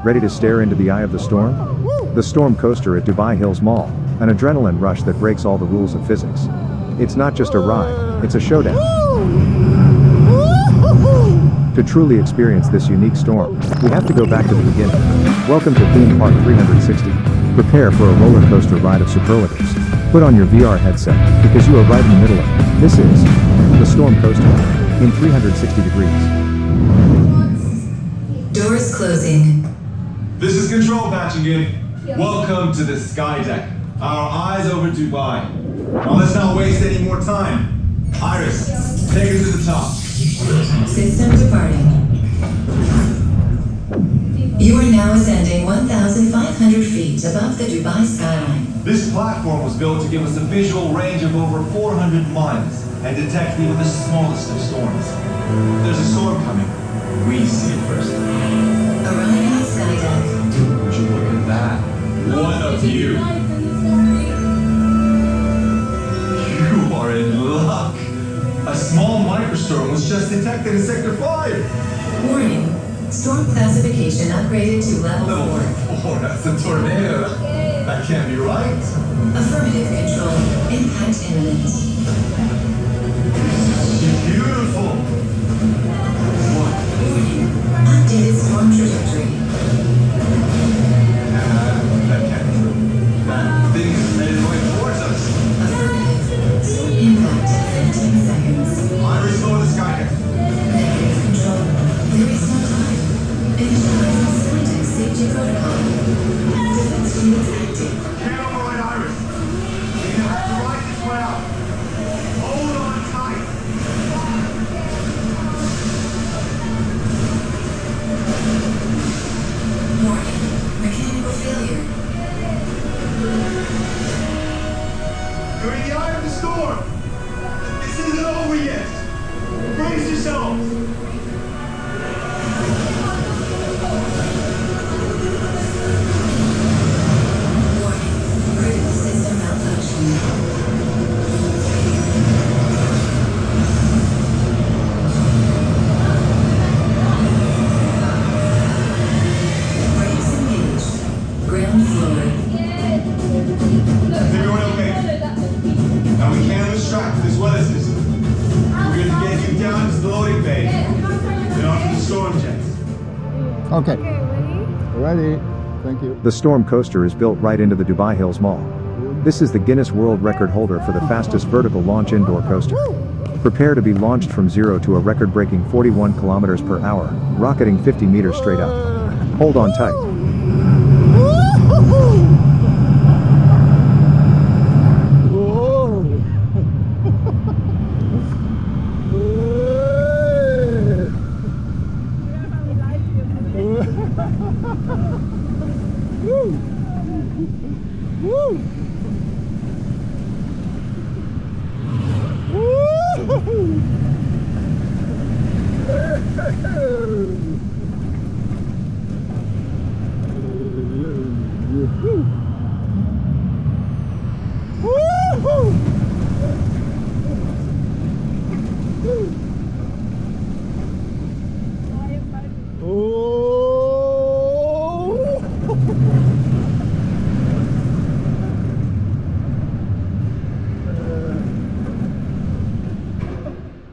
Ready to stare into the eye of the storm? The storm coaster at Dubai Hills Mall, an adrenaline rush that breaks all the rules of physics. It's not just a ride, it's a showdown. To truly experience this unique storm, we have to go back to the beginning. Welcome to ThemePark 360. Prepare for a roller coaster ride of superlatives. Put on your VR headset, because you are right in the middle of it. This is the storm coaster in 360 degrees. Doors closing. This is Control Patch again. Welcome to the Sky Deck. Our eyes over Dubai. Now let's not waste any more time. Iris, take us to the top. System departing. You are now ascending 1,500 feet above the Dubai skyline. This platform was built to give us a visual range of over 400 miles and detect even the smallest of storms. There's a storm coming. We see it first. Arriving at sky deck. Would you look at that? What a view! You are in luck. A small microstorm was just detected in Sector 5. Warning. Storm classification upgraded to level 4. That's a tornado. That can't be right. Affirmative control. Impact imminent. Beautiful. What? Warning. Updated storm trajectory. That can't be true. That thing is headed going towards us. Affirmative. Storm impact in 15 seconds. Iris, go to the sky deck. Negative control. There is no time. Initializing Skydeck safety protocol. Defense shields active. Can't override Iris. You're gonna have to ride this one out. Hold on tight. Warning. Mechanical failure. You're in the eye of the storm. This isn't over yet. Brace yourselves. Okay. Ready? Thank you. The storm coaster is built right into the Dubai Hills Mall. This is the Guinness World Record holder for the fastest vertical launch indoor coaster. Prepare to be launched from zero to a record-breaking 41 kilometers per hour, rocketing 50 meters straight up. Hold on tight.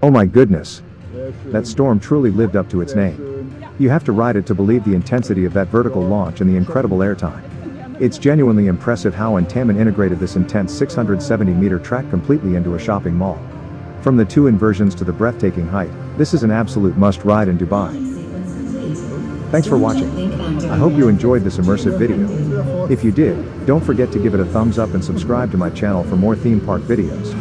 Oh my goodness. That storm truly lived up to its name. You have to ride it to believe the intensity of that vertical launch and the incredible airtime. It's genuinely impressive how Intamin integrated this intense 670-meter track completely into a shopping mall. From the 2 inversions to the breathtaking height, this is an absolute must-ride in Dubai. Thanks for watching. I hope you enjoyed this immersive video. If you did, don't forget to give it a thumbs up and subscribe to my channel for more theme park videos.